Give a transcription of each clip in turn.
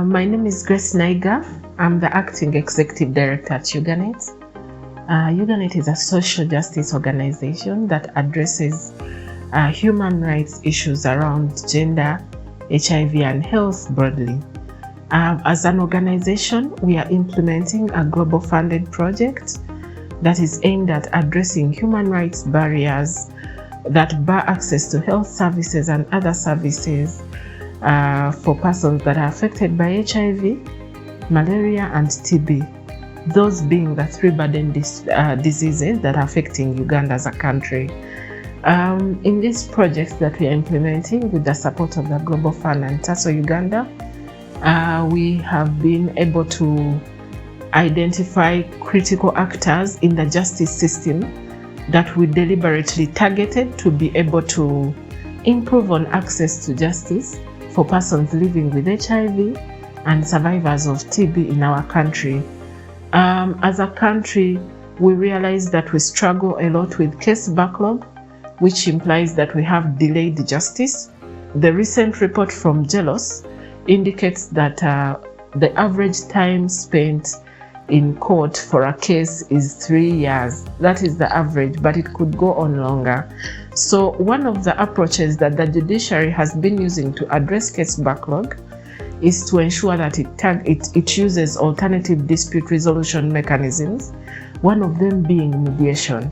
My name is Grace Naiga. I'm the Acting Executive Director at UGANET'S. UGANET is a social justice organization that addresses human rights issues around gender, HIV, and health broadly. As an organization, we are implementing a global funded project that is aimed at addressing human rights barriers that bar access to health services and other services for persons that are affected by HIV, malaria, and TB, those being the three burden diseases that are affecting Uganda as a country. In this project that we are implementing with the support of the Global Fund and TASO Uganda, we have been able to identify critical actors in the justice system that we deliberately targeted to be able to improve on access to justice for persons living with HIV and survivors of TB in our country. As a country, we realize that we struggle a lot with case backlog, which implies that we have delayed justice. The recent report from JELOS indicates that the average time spent in court for a case is 3 years. That is the average, but it could go on longer. So one of the approaches that the judiciary has been using to address case backlog is to ensure that it uses alternative dispute resolution mechanisms, one of them being mediation.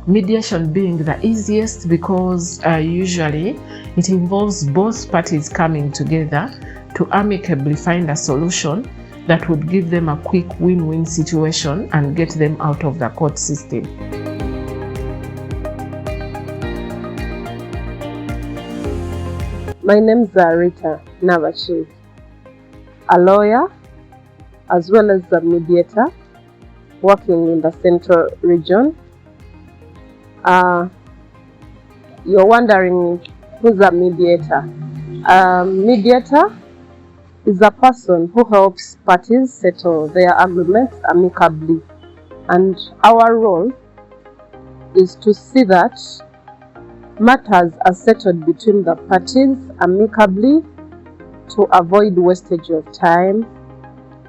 Mediation being the easiest because usually it involves both parties coming together to amicably find a solution that would give them a quick win-win situation and get them out of the court system. My name is Rita Navachi, a lawyer as well as a mediator working in the Central Region. You're wondering who's a mediator? Mediator is a person who helps parties settle their agreements amicably, and our role is to see that matters are settled between the parties amicably, to avoid wastage of time,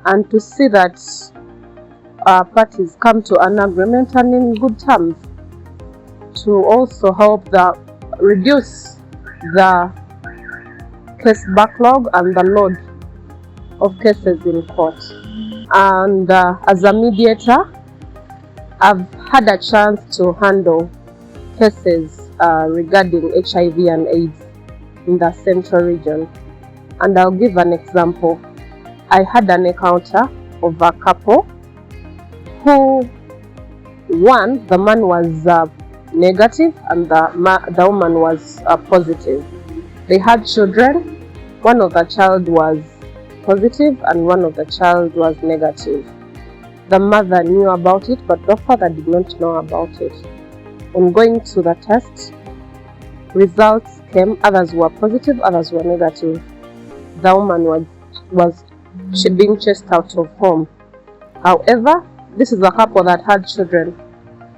and to see that parties come to an agreement and in good terms, to also help reduce the case backlog and the load of cases in court. And as a mediator, I've had a chance to handle cases regarding HIV and AIDS in the Central Region. And I'll give an example. I had an encounter of a couple who, one, the man was negative and the woman was positive. They had children. One of the child was positive and one of the child was negative. The mother knew about it, but the father did not know about it. On going to the test, results came. Others were positive, others were negative. The woman was being chased out of home. However, this is a couple that had children.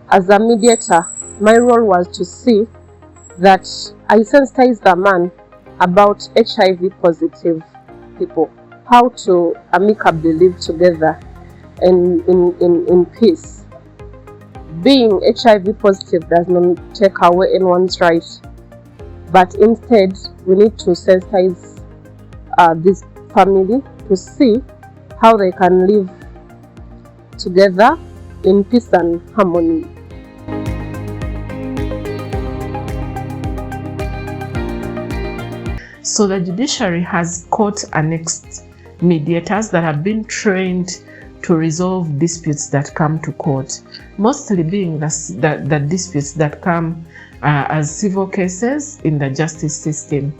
As a mediator, my role was to see that I sensitized the man about HIV positive people, how to amicably live together in peace. Being HIV positive does not take away anyone's right, but instead we need to sensitize this family to see how they can live together in peace and harmony. So the judiciary has court-annexed mediators that have been trained to resolve disputes that come to court, mostly being the disputes that come as civil cases in the justice system.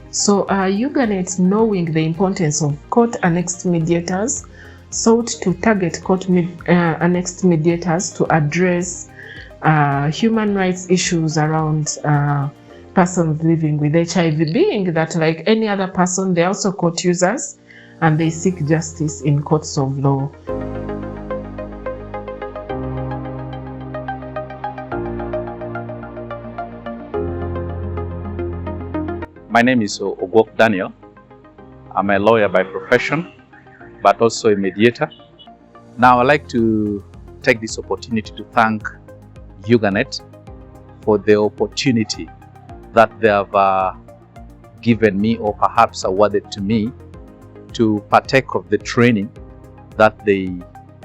So UGANET, knowing the importance of court-annexed mediators, sought to target court-annexed mediators to address human rights issues around persons living with HIV, being that like any other person, they're also court users and they seek justice in courts of law. My name is Ogwok Daniel. I'm a lawyer by profession. but also a mediator. Now, I'd like to take this opportunity to thank UGANET for the opportunity that they have given me, or perhaps awarded to me, to partake of the training that they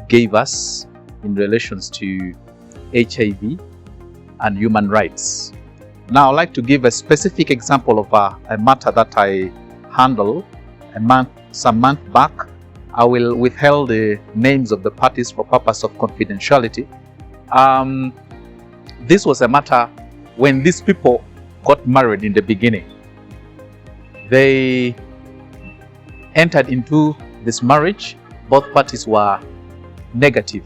gave us in relations to HIV and human rights. Now, I'd like to give a specific example of a matter that I handled some month back. I will withhold the names of the parties for purpose of confidentiality. This was a matter when these people got married in the beginning. They entered into this marriage. Both parties were negative,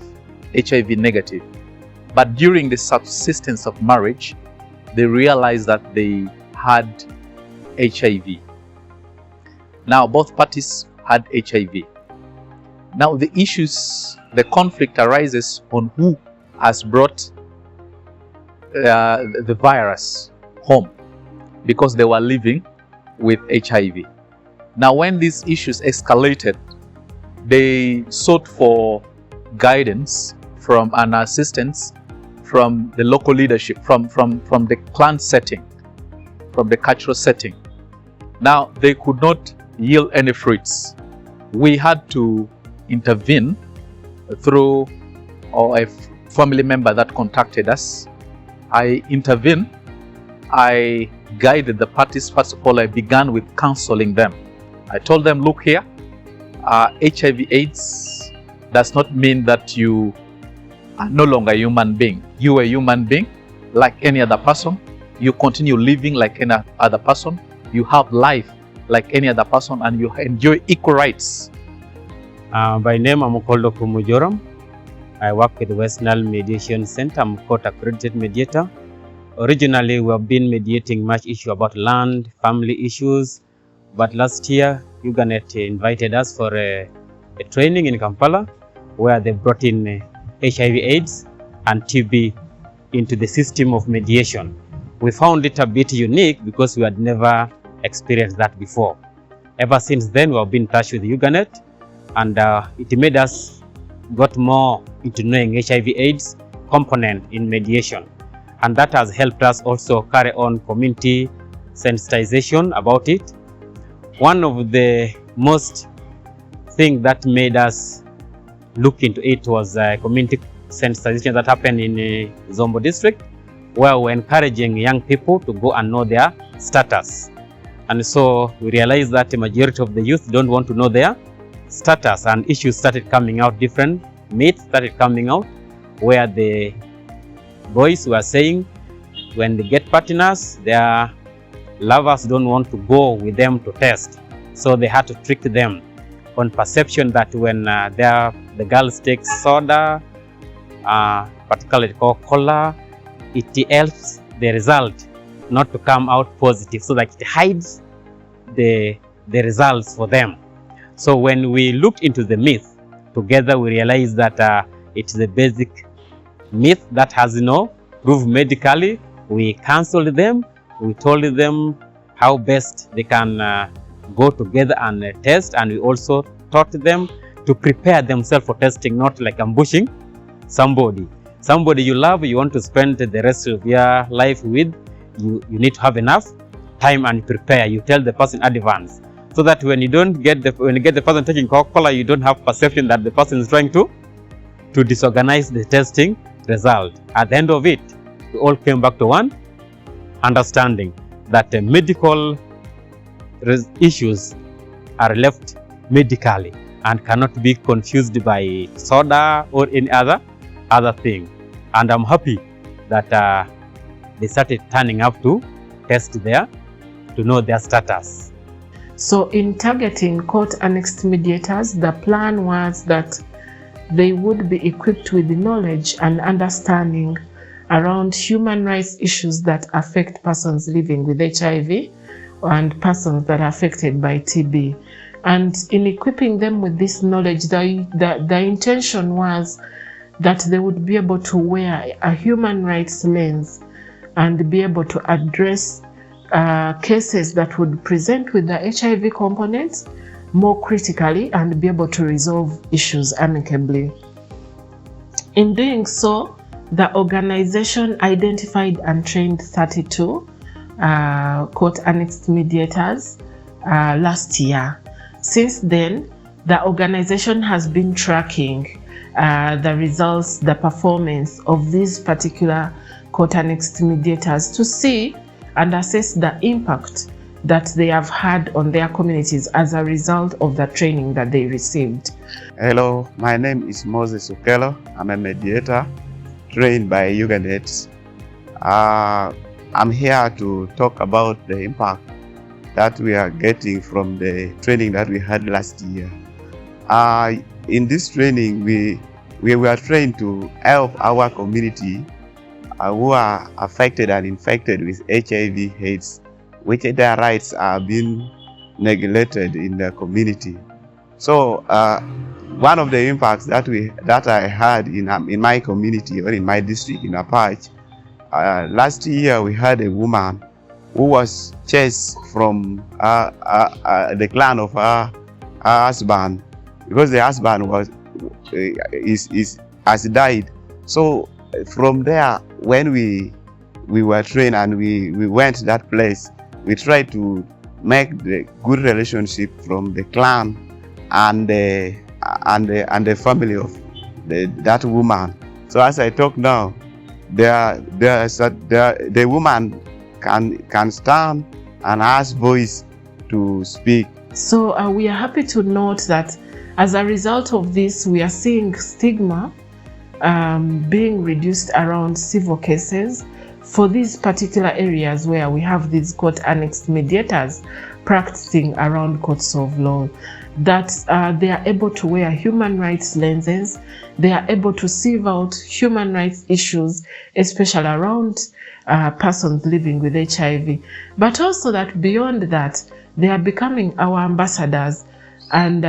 HIV negative. But during the subsistence of marriage, they realized that they had HIV. Now, both parties had HIV. Now, the conflict arises on who has brought the virus home, because they were living with HIV. Now, when these issues escalated, they sought for guidance from an assistance from the local leadership, from the clan setting, from the cultural setting. Now, they could not yield any fruits. We had to intervene through a family member that contacted us. I intervened. I guided the parties. First of all, I began with counseling them. I told them, look here, HIV/AIDS does not mean that you are no longer a human being. You are a human being like any other person. You continue living like any other person. You have life like any other person, and you enjoy equal rights. By name, I'm called Dr. Mujoram. I work with the West Nile Mediation Center. I'm court accredited mediator. Originally, we have been mediating much issue about land, family issues, but last year, UGANET invited us for a training in Kampala, where they brought in HIV/AIDS and TB into the system of mediation. We found it a bit unique because we had never experienced that before. Ever since then, we have been in touch with UGANET, and it made us got more into knowing HIV/AIDS component in mediation. And that has helped us also carry on community sensitization about it. One of the most thing that made us look into it was community sensitization that happened in Zombo district, where we're encouraging young people to go and know their status. And so we realized that the majority of the youth don't want to know their status, and issues started coming out, different myths started coming out, where the boys were saying when they get partners, their lovers don't want to go with them to test. So they had to trick them on perception that when the girls take soda, particularly Coca-Cola, it helps the result not to come out positive, so that it hides the results for them. So when we looked into the myth together, we realized that it's the basic myth that has proved medically. We counseled them. We told them how best they can go together and test, and we also taught them to prepare themselves for testing, not like ambushing somebody you love, you want to spend the rest of your life with. You need to have enough time and prepare. You tell the person in advance, so that when you get the person taking Coca-Cola, you don't have perception that the person is trying to disorganize the testing result. At the end of it, we all came back to one understanding that the medical issues are left medically and cannot be confused by soda or any other thing. And I'm happy that they started turning up to test to know their status. So in targeting court-annexed mediators, the plan was that they would be equipped with the knowledge and understanding around human rights issues that affect persons living with HIV and persons that are affected by TB. And in equipping them with this knowledge, the intention was that they would be able to wear a human rights lens and be able to address cases that would present with the HIV components more critically and be able to resolve issues amicably. In doing so, the organization identified and trained 32 court-annexed mediators last year. Since then, the organization has been tracking the results, the performance of these particular court-annexed mediators to see and assess the impact that they have had on their communities as a result of the training that they received. Hello, my name is Moses Ukelo. I'm a mediator trained by UGANET'S. I'm here to talk about the impact that we are getting from the training that we had last year. In this training, we were trained to help our community who are affected and infected with HIV/AIDS, which their rights are being neglected in the community. So one of the impacts that I had in my community or in my district in Apache, last year we had a woman who was chased from the clan of her husband because the husband has died. So from there, when we were trained and we went to that place, we tried to make the good relationship from the clan and the family of that woman. So as I talk now, the woman can stand and has voice to speak. So we are happy to note that as a result of this, we are seeing stigma being reduced around civil cases for these particular areas where we have these court-annexed mediators practicing around courts of law, that they are able to wear human rights lenses, they are able to sieve out human rights issues, especially around persons living with HIV, but also that beyond that, they are becoming our ambassadors and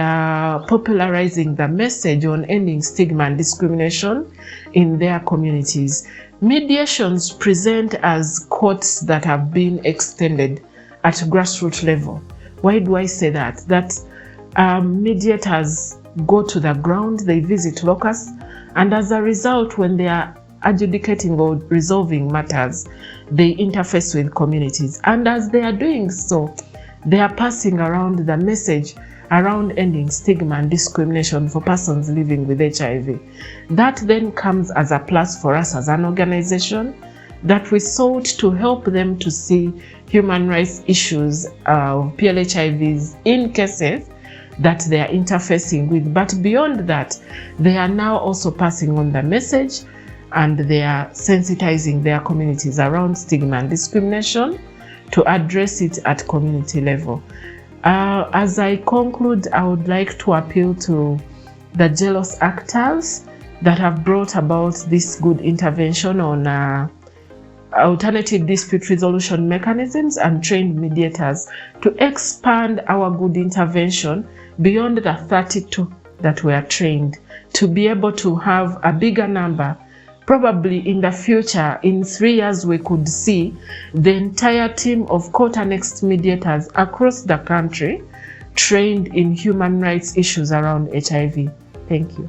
popularizing the message on ending stigma and discrimination in their communities. Mediations present as courts that have been extended at grassroots level. Why do I say that? That mediators go to the ground, they visit locus, and as a result, when they are adjudicating or resolving matters, they interface with communities. And as they are doing so, they are passing around the message around ending stigma and discrimination for persons living with HIV. That then comes as a plus for us as an organization, that we sought to help them to see human rights issues of PLHIVs in cases that they are interfacing with. But beyond that, they are now also passing on the message and they are sensitizing their communities around stigma and discrimination to address it at community level. As I conclude, I would like to appeal to the jealous actors that have brought about this good intervention on alternative dispute resolution mechanisms and trained mediators to expand our good intervention beyond the 32 that were trained, to be able to have a bigger number. Probably in the future, in 3 years, we could see the entire team of court-annexed mediators across the country trained in human rights issues around HIV. Thank you.